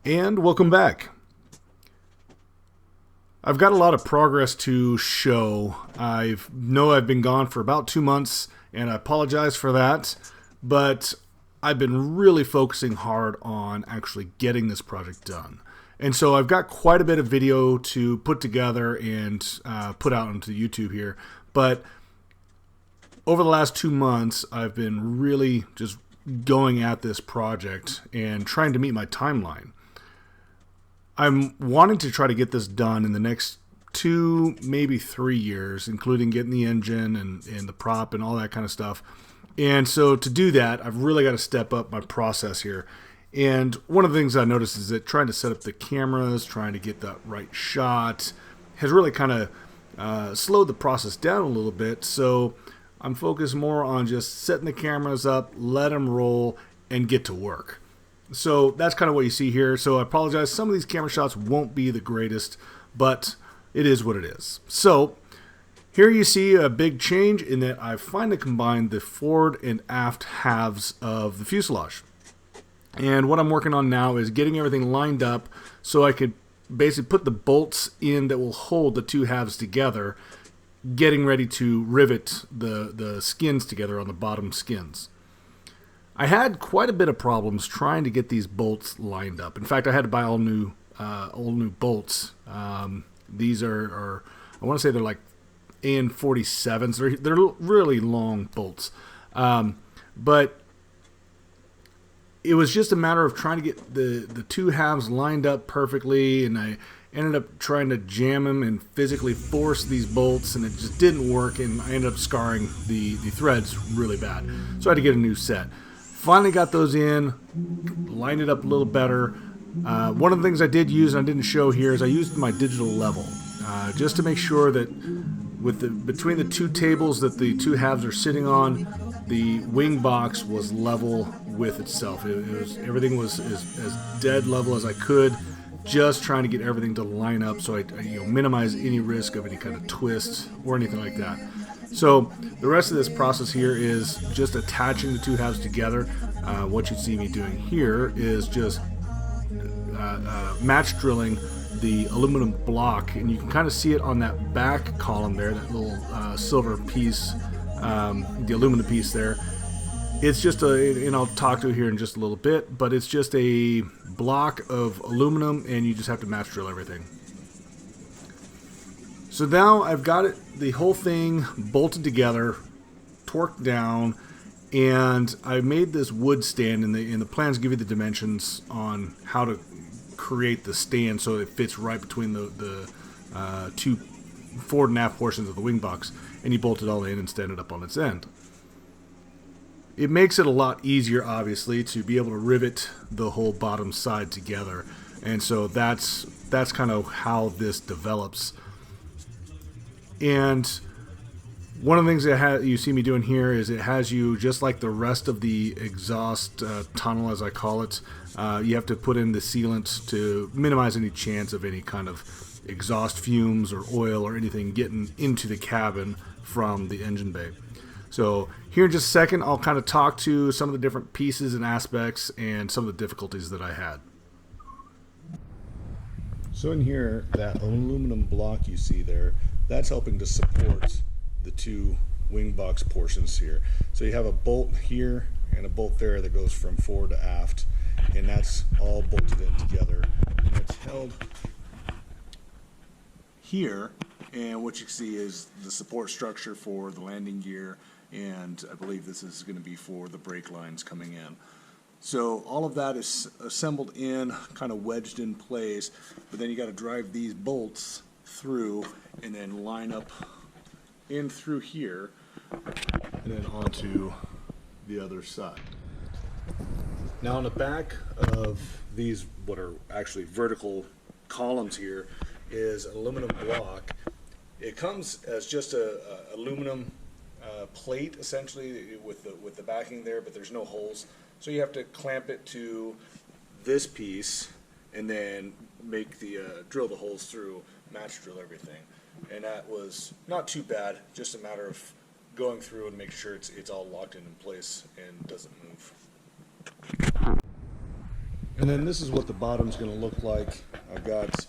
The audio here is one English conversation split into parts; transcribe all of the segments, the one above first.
And welcome back. I've got a lot of progress to show. I know I've been gone for about 2 months, and I apologize for that, but I've been really focusing hard on actually getting this project done. And so I've got quite a bit of video to put together and put out onto YouTube here, but over the last 2 months, I've been really just going at this project and trying to meet my timeline. I'm wanting to try to get this done in the next 2, maybe 3 years, including getting the engine and the prop and all that kind of stuff. And so to do that, I've really got to step up my process here. And one of the things I noticed is that trying to set up the cameras, trying to get that right shot, has really kind of slowed the process down a little bit. So I'm focused more on just setting the cameras up, let them roll, and get to work. So that's kind of what you see here. So I apologize. Some of these camera shots won't be the greatest, but it is what it is. So here you see a big change in that I've finally combined the forward and aft halves of the fuselage. And what I'm working on now is getting everything lined up so I could basically put the bolts in that will hold the two halves together, getting ready to rivet the skins together on the bottom skins. I had quite a bit of problems trying to get these bolts lined up. In fact, I had to buy all new bolts. These are I want to say they're like AN47s. They're really long bolts. But it was just a matter of trying to get the two halves lined up perfectly, and I ended up trying to jam them and physically force these bolts, and it just didn't work, and I ended up scarring the threads really bad. So I had to get a new set. Finally got those in, lined it up a little better. One of the things I did use, and I didn't show here, is I used my digital level, just to make sure that between the two tables that the two halves are sitting on, the wing box was level with itself. Everything was as dead level as I could, just trying to get everything to line up so I minimize any risk of any kind of twist or anything like that. So the rest of this process here is just attaching the two halves together. What you see me doing here is just match drilling the aluminum block, and you can kind of see it on that back column there, that little silver piece, the aluminum piece there. It's just and I'll talk to it here in just a little bit, but it's just a block of aluminum, and you just have to match drill everything. So now I've got the whole thing bolted together, torqued down, and I made this wood stand, and the plans give you the dimensions on how to create the stand so it fits right between the two forward and aft portions of the wing box, and you bolt it all in and stand it up on its end. It makes it a lot easier, obviously, to be able to rivet the whole bottom side together, and so that's kind of how this develops. And one of the things that you see me doing here is it has you, just like the rest of the exhaust tunnel, as I call it, you have to put in the sealant to minimize any chance of any kind of exhaust fumes or oil or anything getting into the cabin from the engine bay. So here in just a second, I'll kind of talk to some of the different pieces and aspects and some of the difficulties that I had. So in here, that aluminum block you see there, that's helping to support the two wing box portions here. So you have a bolt here and a bolt there that goes from forward to aft, and that's all bolted in together, and it's held here. And what you can see is the support structure for the landing gear, and I believe this is going to be for the brake lines coming in. So all of that is assembled in, kind of wedged in place, but then you got to drive these bolts through and then line up in through here and then onto the other side. Now on the back of these, what are actually vertical columns here, is an aluminum block. It comes as just a aluminum plate, essentially, with the backing there, but there's no holes. So you have to clamp it to this piece and then make drill the holes through, match drill everything. And that was not too bad, just a matter of going through and make sure it's all locked in place and doesn't move. And then this is what the bottom's going to look like. I've got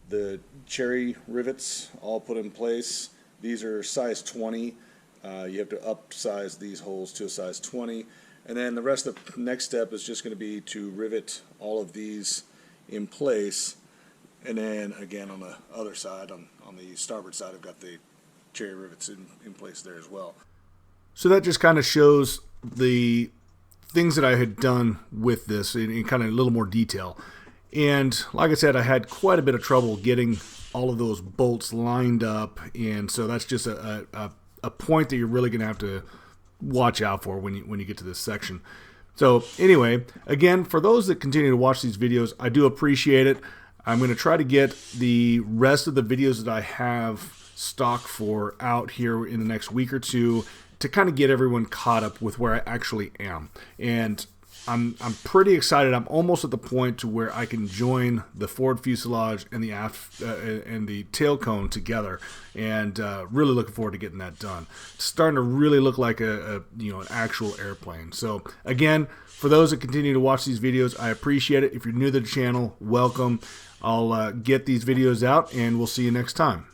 the cherry rivets all put in place. These are size 20. You have to upsize these holes to a size 20. And then the rest of the next step is just going to be to rivet all of these in place. And then again on the other side, on the starboard side, I've got the cherry rivets in place there as well. So that just kind of shows the things that I had done with this in kind of a little more detail. And like I said, I had quite a bit of trouble getting all of those bolts lined up. And so that's just a point that you're really going to have to watch out for when you get to this section. So anyway, again, for those that continue to watch these videos, I do appreciate it. I'm going to try to get the rest of the videos that I have stock for out here in the next week or two to kind of get everyone caught up with where I actually am. And I'm pretty excited. I'm almost at the point to where I can join the forward fuselage and the aft and the tail cone together, and really looking forward to getting that done. It's starting to really look like an actual airplane. So again, for those that continue to watch these videos, I appreciate it. If you're new to the channel, welcome. I'll get these videos out, and we'll see you next time.